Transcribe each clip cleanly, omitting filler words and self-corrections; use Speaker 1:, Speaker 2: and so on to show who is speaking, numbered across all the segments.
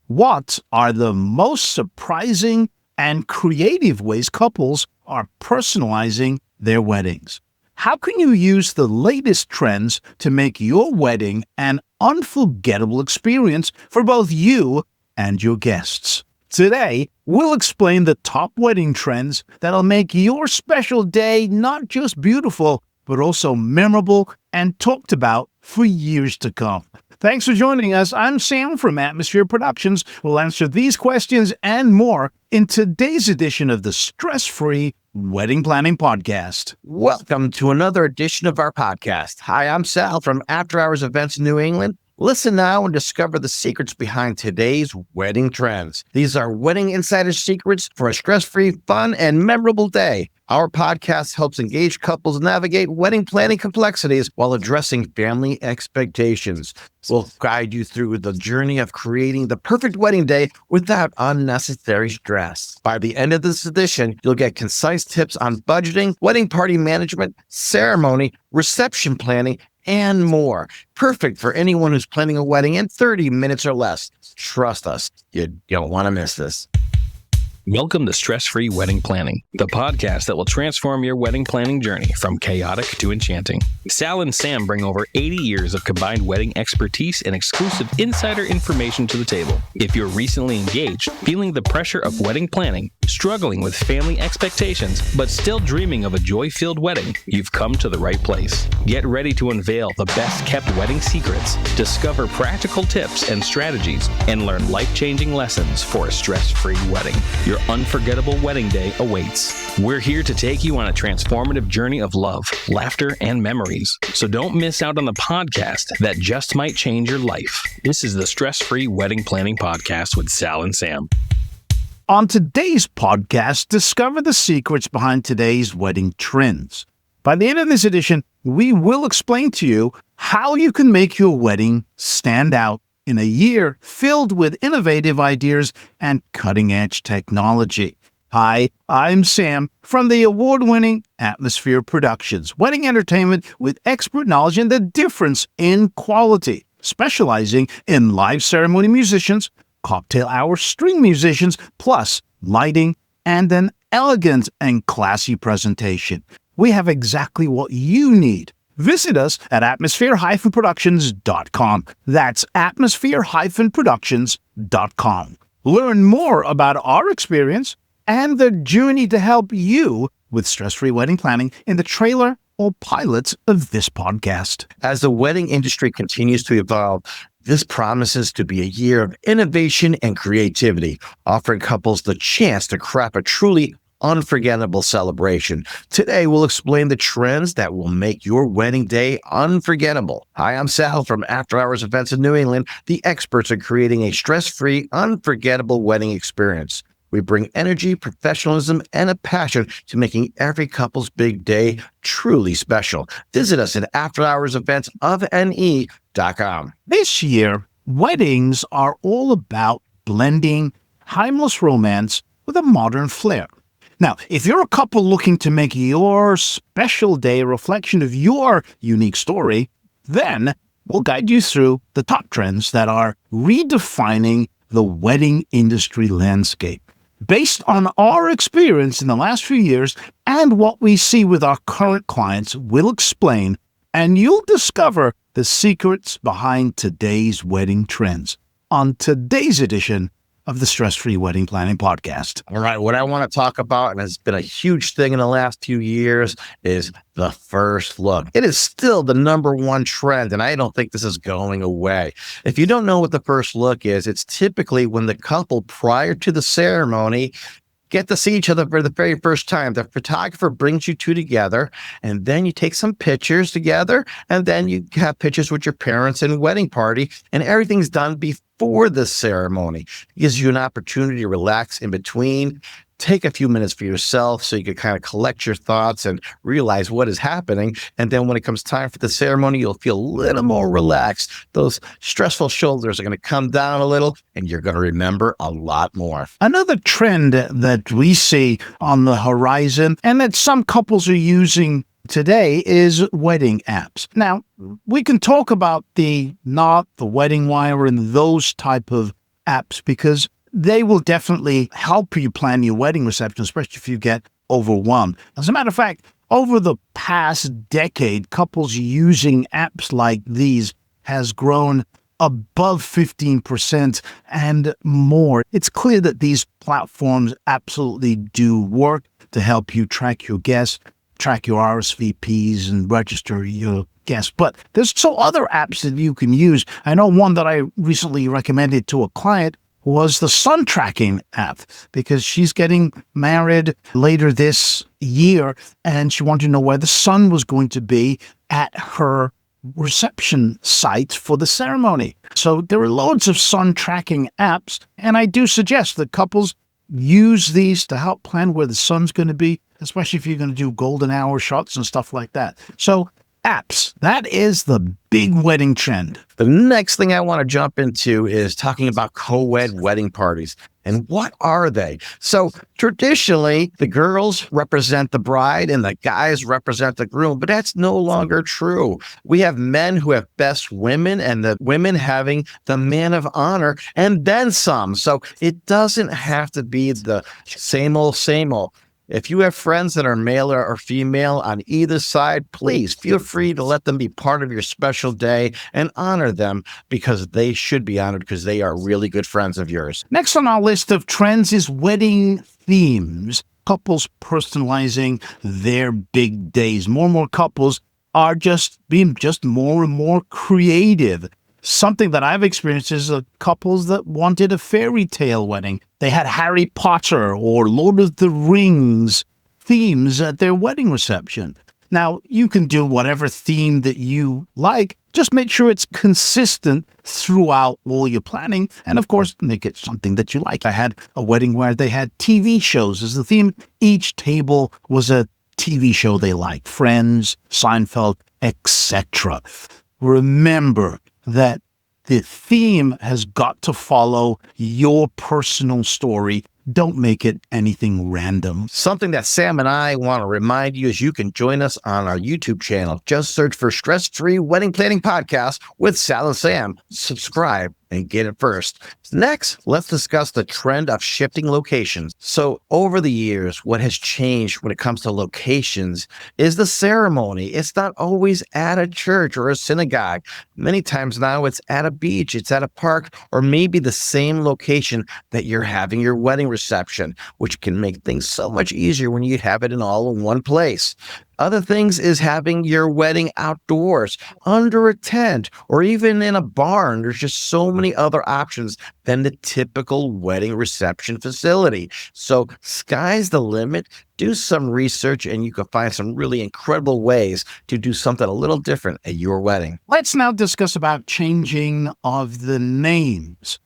Speaker 1: What are the most surprising and creative ways couples are personalizing their weddings? How can you use the latest trends to make your wedding an unforgettable experience for both you and your guests? Today, we'll explain the top wedding trends that'll make your special day not just beautiful, but also memorable and talked about for years to come. Thanks for joining us. I'm Sam from Atmosphere Productions. We'll answer these questions and more in today's edition of the Stress-Free Wedding Planning Podcast.
Speaker 2: Welcome to another edition of our podcast. Hi, I'm Sal from After Hours Events in New England. Listen now and discover the secrets behind today's wedding trends. These are wedding insider secrets for a stress-free, fun, and memorable day. Our podcast helps engaged couples navigate wedding planning complexities while addressing family expectations. We'll guide you through the journey of creating the perfect wedding day without unnecessary stress. By the end of this edition, you'll get concise tips on budgeting, wedding party management, ceremony, reception planning, and more. Perfect for anyone who's planning a wedding in 30 minutes or less. Trust us, you don't want to miss this.
Speaker 3: Welcome to Stress-Free Wedding Planning, the podcast that will transform your wedding planning journey from chaotic to enchanting. Sal and Sam bring over 80 years of combined wedding expertise and exclusive insider information to the table. If you're recently engaged, feeling the pressure of wedding planning, struggling with family expectations, but still dreaming of a joy-filled wedding, you've come to the right place. Get ready to unveil the best-kept wedding secrets, discover practical tips and strategies, and learn life-changing lessons for a stress-free wedding. Your unforgettable wedding day awaits. We're here to take you on a transformative journey of love, laughter, and memories. So don't miss out on the podcast that just might change your life. This is the Stress-Free Wedding Planning Podcast with Sal and Sam.
Speaker 1: On today's podcast, discover the secrets behind today's wedding trends. By the end of this edition, we will explain to you how you can make your wedding stand out in a year filled with innovative ideas and cutting-edge technology. Hi, I'm Sam from the award-winning Atmosphere Productions, wedding entertainment with expert knowledge and the difference in quality, specializing in live ceremony musicians, cocktail hour string musicians, plus lighting and an elegant and classy presentation. We have exactly what you need. Visit us at atmosphere-productions.com. That's atmosphere-productions.com. Learn more about our experience and the journey to help you with stress-free wedding planning in the trailer or pilot of this podcast.
Speaker 2: As the wedding industry continues to evolve, this promises to be a year of innovation and creativity, offering couples the chance to craft a truly unforgettable celebration. Today, we'll explain the trends that will make your wedding day unforgettable. Hi, I'm Sal from After Hours Events in New England, the experts in creating a stress-free, unforgettable wedding experience. We bring energy, professionalism, and a passion to making every couple's big day truly special. Visit us at afterhoursevents.com.
Speaker 1: This year, weddings are all about blending timeless romance with a modern flair. Now, if you're a couple looking to make your special day a reflection of your unique story, then we'll guide you through the top trends that are redefining the wedding industry landscape. Based on our experience in the last few years and what we see with our current clients, we'll explain and you'll discover the secrets behind today's wedding trends on today's edition of the Stress-Free Wedding Planning Podcast.
Speaker 2: All right, what I want to talk about, and it's been a huge thing in the last few years, is the first look. It is still the number one trend, and I don't think this is going away. If you don't know what the first look is, it's typically when the couple prior to the ceremony get to see each other for the very first time. The photographer brings you two together, and then you take some pictures together, and then you have pictures with your parents and wedding party, and everything's done before the ceremony. It gives you an opportunity to relax in between, take a few minutes for yourself so you can kind of collect your thoughts and realize what is happening. And then when it comes time for the ceremony, you'll feel a little more relaxed. Those stressful shoulders are going to come down a little and you're going to remember a lot more.
Speaker 1: Another trend that we see on the horizon and that some couples are using today is wedding apps. Now, we can talk about the Knot, the Wedding Wire, and those type of apps because they will definitely help you plan your wedding reception, especially if you get overwhelmed. As a matter of fact, over the past decade, couples using apps like these has grown above 15% and more. It's clear that these platforms absolutely do work to help you track your guests, track your RSVPs, and register your guests. But there's also other apps that you can use. I know one that I recently recommended to a client was the sun tracking app because she's getting married later this year and she wanted to know where the sun was going to be at her reception site for the ceremony. So there are loads of sun tracking apps, and I do suggest that couples use these to help plan where the sun's going to be, especially if you're going to do golden hour shots and stuff like that. So apps, that is the big wedding trend.
Speaker 2: The next thing I want to jump into is talking about co-ed wedding parties. And what are they? So traditionally, the girls represent the bride and the guys represent the groom, but that's no longer true. We have men who have best women and the women having the man of honor and then some. So it doesn't have to be the same old, same old. If you have friends that are male or female on either side, please feel free to let them be part of your special day and honor them because they should be honored because they are really good friends of yours.
Speaker 1: Next on our list of trends is wedding themes. Couples personalizing their big days. More and more couples are just being more and more creative. Something that I've experienced is couples that wanted a fairy tale wedding. They had Harry Potter or Lord of the Rings themes at their wedding reception. Now, you can do whatever theme that you like. Just make sure it's consistent throughout all your planning. And of course, make it something that you like. I had a wedding where they had TV shows as the theme. Each table was a TV show they liked. Friends, Seinfeld, etc. Remember that the theme has got to follow your personal story. Don't make it anything random.
Speaker 2: Something that Sam and I want to remind you is you can join us on our YouTube channel. Just search for Stress-Free Wedding Planning Podcast with Sal and Sam. Subscribe and get it first. Next, let's discuss the trend of shifting locations. So over the years, what has changed when it comes to locations is the ceremony. It's not always at a church or a synagogue. Many times now it's at a beach, it's at a park, or maybe the same location that you're having your wedding reception, which can make things so much easier when you have it all in one place. Other things is having your wedding outdoors, under a tent, or even in a barn. There's just so many other options than the typical wedding reception facility. So sky's the limit. Do some research and you can find some really incredible ways to do something a little different at your wedding.
Speaker 1: Let's now discuss about changing of the names.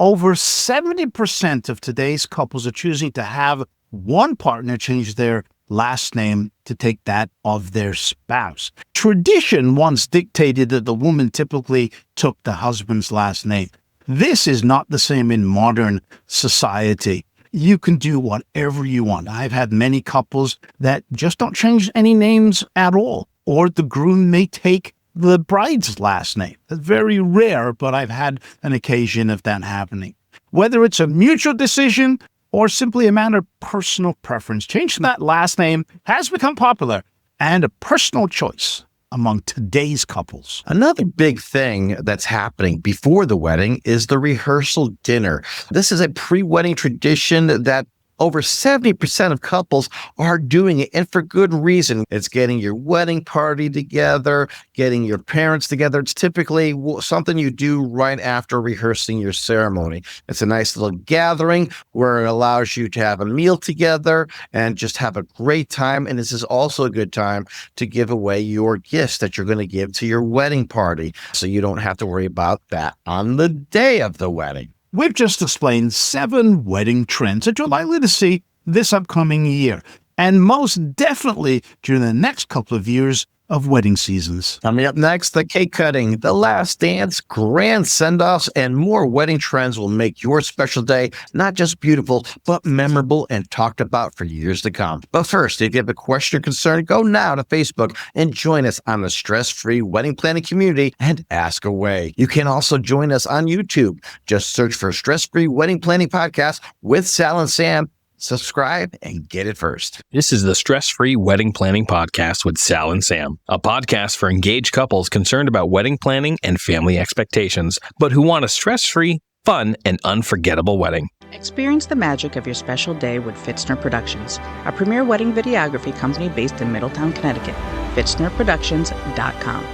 Speaker 1: Over 70% of today's couples are choosing to have one partner change their last name to take that of their spouse. Tradition once dictated that the woman typically took the husband's last name. This is not the same in modern society. You can do whatever you want. I've had many couples that just don't change any names at all, or the groom may take the bride's last name. It's very rare, but I've had an occasion of that happening. Whether it's a mutual decision or simply a matter of personal preference, changing that last name has become popular and a personal choice among today's couples.
Speaker 2: Another big thing that's happening before the wedding is the rehearsal dinner. This is a pre-wedding tradition that over 70% of couples are doing it, and for good reason. It's getting your wedding party together, getting your parents together. It's typically something you do right after rehearsing your ceremony. It's a nice little gathering where it allows you to have a meal together and just have a great time. And this is also a good time to give away your gifts that you're going to give to your wedding party, so you don't have to worry about that on the day of the wedding.
Speaker 1: We've just explained 7 wedding trends that you're likely to see this upcoming year. And most definitely during the next couple of years of wedding seasons.
Speaker 2: Coming up next, the cake cutting, the last dance, grand send-offs, and more wedding trends will make your special day not just beautiful, but memorable and talked about for years to come. But first, if you have a question or concern, go now to Facebook and join us on the Stress-Free Wedding Planning community and ask away. You can also join us on YouTube. Just search for Stress-Free Wedding Planning Podcast with Sal and Sam. Subscribe and get it first.
Speaker 3: This is the Stress-Free Wedding Planning Podcast with Sal and Sam, a podcast for engaged couples concerned about wedding planning and family expectations, but who want a stress-free, fun, and unforgettable wedding.
Speaker 4: Experience the magic of your special day with Fitzner Productions, a premier wedding videography company based in Middletown, Connecticut. FitznerProductions.com.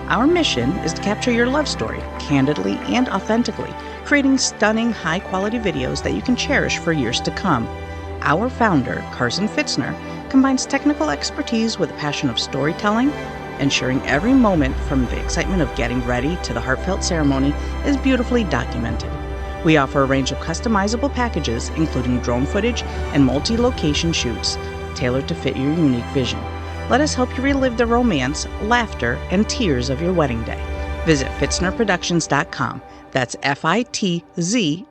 Speaker 4: Our mission is to capture your love story candidly and authentically, creating stunning, high-quality videos that you can cherish for years to come. Our founder, Carson Fitzner, combines technical expertise with a passion of storytelling, ensuring every moment from the excitement of getting ready to the heartfelt ceremony is beautifully documented. We offer a range of customizable packages, including drone footage and multi-location shoots, tailored to fit your unique vision. Let us help you relive the romance, laughter, and tears of your wedding day. Visit FitznerProductions.com. That's FITZNER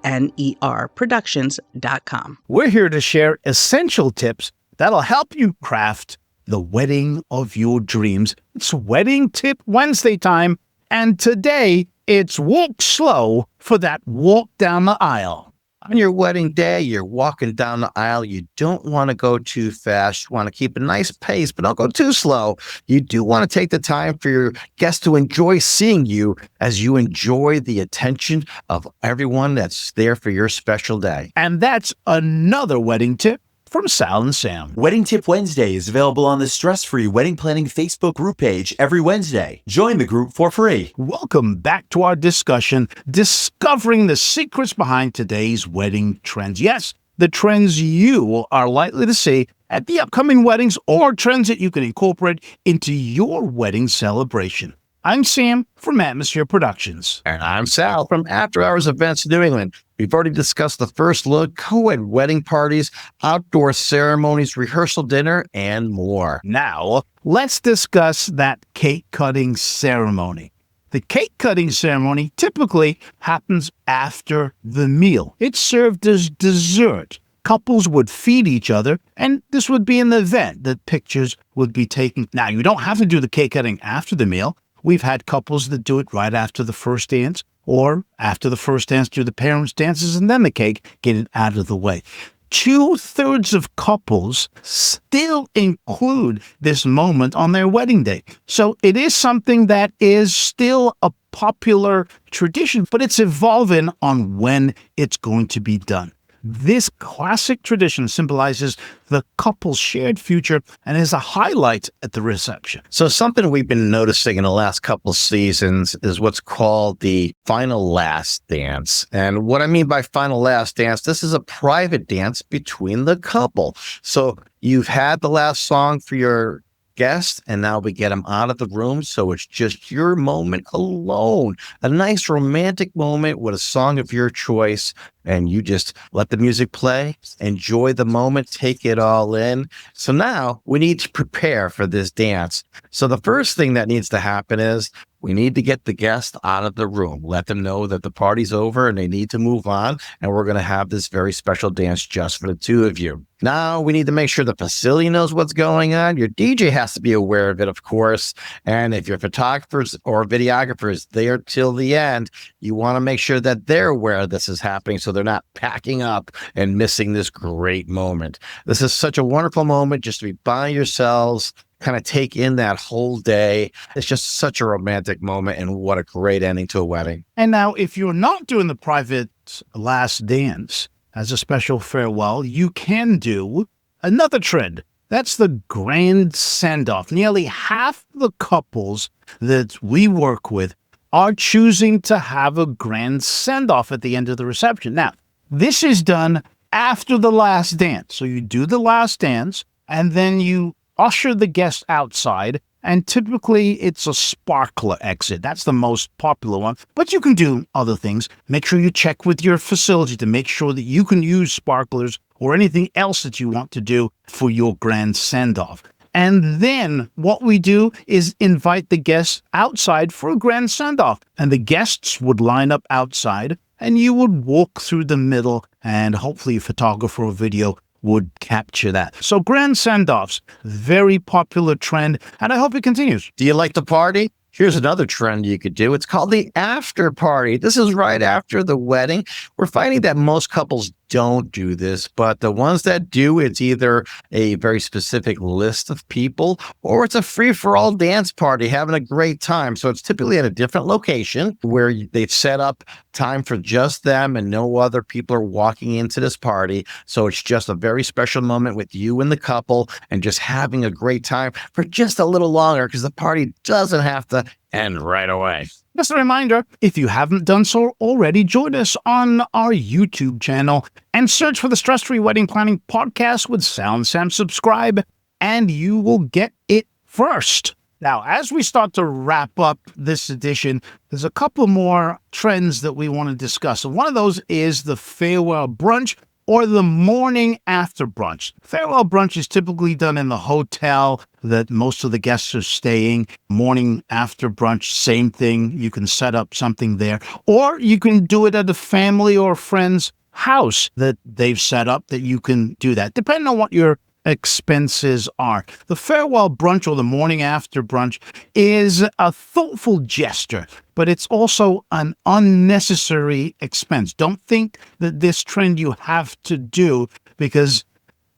Speaker 4: Productions.com.
Speaker 1: We're here to share essential tips that'll help you craft the wedding of your dreams. It's Wedding Tip Wednesday time, and today it's walk slow for that walk down the aisle.
Speaker 2: On your wedding day, you're walking down the aisle. You don't want to go too fast. You want to keep a nice pace, but don't go too slow. You do want to take the time for your guests to enjoy seeing you as you enjoy the attention of everyone that's there for your special day.
Speaker 1: And that's another wedding tip from Sal and Sam.
Speaker 5: Wedding Tip Wednesday is available on the Stress-Free Wedding Planning Facebook group page every Wednesday. Join the group for free.
Speaker 1: Welcome back to our discussion, discovering the secrets behind today's wedding trends. Yes, the trends you are likely to see at the upcoming weddings or trends that you can incorporate into your wedding celebration. I'm Sam from Atmosphere Productions.
Speaker 2: And I'm Sal from After Hours Events New England. We've already discussed the first look, co-ed wedding parties, outdoor ceremonies, rehearsal dinner, and more.
Speaker 1: Now, let's discuss that cake cutting ceremony. The cake cutting ceremony typically happens after the meal. It's served as dessert. Couples would feed each other, and this would be an event that pictures would be taken. Now, you don't have to do the cake cutting after the meal. We've had couples that do it right after the first dance, or after the first dance do the parents' dances and then the cake, get it out of the way. 2/3 of couples still include this moment on their wedding day. So it is something that is still a popular tradition, but it's evolving on when it's going to be done. This classic tradition symbolizes the couple's shared future and is a highlight at the reception.
Speaker 2: So something we've been noticing in the last couple seasons is what's called the final last dance. And what I mean by final last dance, this is a private dance between the couple. So you've had the last song for your guest, and now we get them out of the room, so it's just your moment alone. A nice romantic moment with a song of your choice, and you just let the music play, enjoy the moment, take it all in. So now we need to prepare for this dance. So the first thing that needs to happen is we need to get the guest out of the room, let them know that the party's over and they need to move on, and we're going to have this very special dance just for the two of you. Now we need to make sure the facility knows what's going on. Your DJ has to be aware of it, of course. And if your photographers or videographers there till the end, you want to make sure that they're aware this is happening so they're not packing up and missing this great moment. This is such a wonderful moment just to be by yourselves, kind of take in that whole day. It's just such a romantic moment, and what a great ending to a wedding.
Speaker 1: And now, if you're not doing the private last dance as a special farewell, you can do another trend. That's the grand send-off. Nearly half the couples that we work with are choosing to have a grand send-off at the end of the reception. Now, this is done after the last dance. So you do the last dance, and then you usher the guests outside, and typically it's a sparkler exit. That's the most popular one, but you can do other things. Make sure you check with your facility to make sure that you can use sparklers or anything else that you want to do for your grand send-off. And then what we do is invite the guests outside for a grand send-off. And the guests would line up outside, and you would walk through the middle, and hopefully a photographer or video would capture that. So grand send-offs, very popular trend, and I hope it continues.
Speaker 2: Do you like to party? Here's another trend you could do. It's called the after party. This is right after the wedding. We're finding that most couples don't do this, but the ones that do, it's either a very specific list of people or it's a free-for-all dance party, having a great time. So it's typically at a different location where they've set up time for just them and no other people are walking into this party. So it's just a very special moment with you and the couple and just having a great time for just a little longer because the party doesn't have to end right away.
Speaker 1: Just a reminder, if you haven't done so already, join us on our YouTube channel and search for the Stress-Free Wedding Planning Podcast with Sal Sam. Subscribe, and you will get it first. Now, as we start to wrap up this edition, there's a couple more trends that we want to discuss. And one of those is the farewell brunch, or the morning after brunch. Farewell brunch is typically done in the hotel that most of the guests are staying. Morning after brunch, same thing. You can set up something there. Or you can do it at a family or friend's house that they've set up that you can do that, depending on what your expenses are. The farewell brunch or the morning after brunch is a thoughtful gesture, but it's also an unnecessary expense. Don't think that this trend you have to do because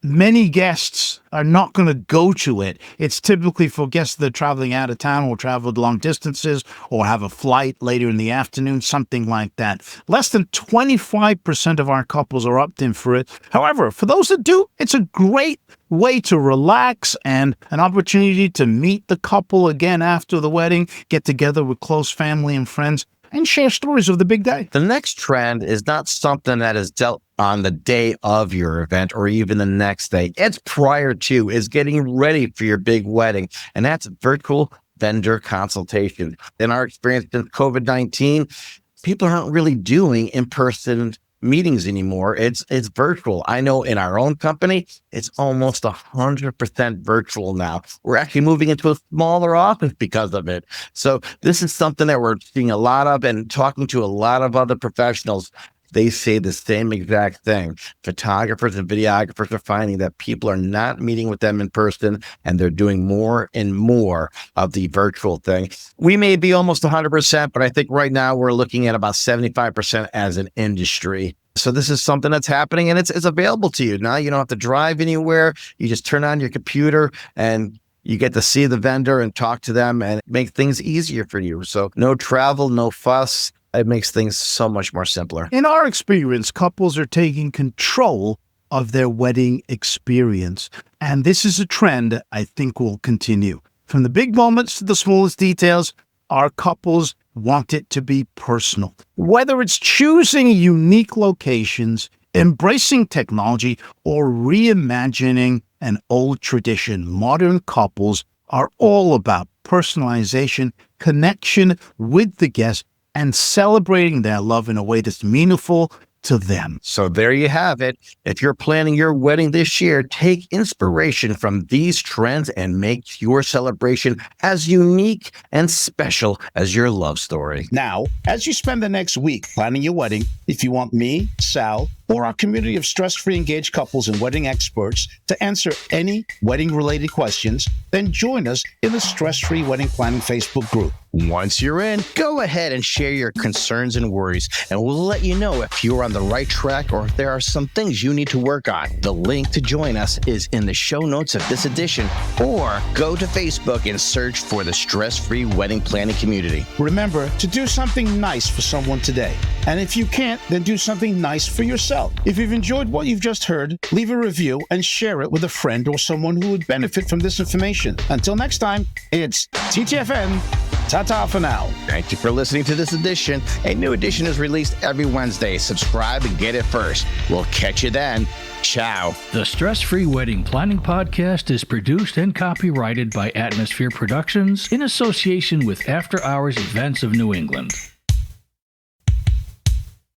Speaker 1: many guests are not going to go to it. It's typically for guests that are traveling out of town or traveled long distances or have a flight later in the afternoon, something like that. Less than 25% of our couples are opting for it. However, for those that do, it's a great way to relax and an opportunity to meet the couple again after the wedding, get together with close family and friends, and share stories of the big day.
Speaker 2: The next trend is not something that is dealt on the day of your event or even the next day. It's prior to, is getting ready for your big wedding. And that's virtual vendor consultation. In our experience since COVID-19, people aren't really doing in-person meetings anymore. It's virtual. I know in our own company, it's almost 100% virtual now. We're actually moving into a smaller office because of it. So this is something that we're seeing a lot of and talking to a lot of other professionals. They say the same exact thing. Photographers and videographers are finding that people are not meeting with them in person and they're doing more and more of the virtual thing. We may be almost 100%, but I think right now we're looking at about 75% as an industry. So this is something that's happening and it's available to you. Now you don't have to drive anywhere. You just turn on your computer and you get to see the vendor and talk to them and make things easier for you. So no travel, no fuss. It makes things so much more simpler.
Speaker 1: In our experience, couples are taking control of their wedding experience. And this is a trend I think will continue. From the big moments to the smallest details, our couples want it to be personal. Whether it's choosing unique locations, embracing technology, or reimagining an old tradition, modern couples are all about personalization, connection with the guest, and celebrating their love in a way that's meaningful to them.
Speaker 2: So there you have it. If you're planning your wedding this year, take inspiration from these trends and make your celebration as unique and special as your love story.
Speaker 1: Now, as you spend the next week planning your wedding, if you want me, Sal, or our community of stress-free engaged couples and wedding experts to answer any wedding-related questions, then join us in the Stress-Free Wedding Planning Facebook group.
Speaker 3: Once you're in, go ahead and share your concerns and worries, and we'll let you know if you're on the right track or if there are some things you need to work on. The link to join us is in the show notes of this edition, or go to Facebook and search for the Stress-Free Wedding Planning Community.
Speaker 1: Remember to do something nice for someone today. And if you can't, then do something nice for yourself. If you've enjoyed what you've just heard, leave a review and share it with a friend or someone who would benefit from this information. Until next time, it's TTFN. Ta-ta for now.
Speaker 3: Thank you for listening to this edition. A new edition is released every Wednesday. Subscribe and get it first. We'll catch you then. Ciao.
Speaker 6: The Stress-Free Wedding Planning Podcast is produced and copyrighted by Atmosphere Productions in association with After Hours Events of New England.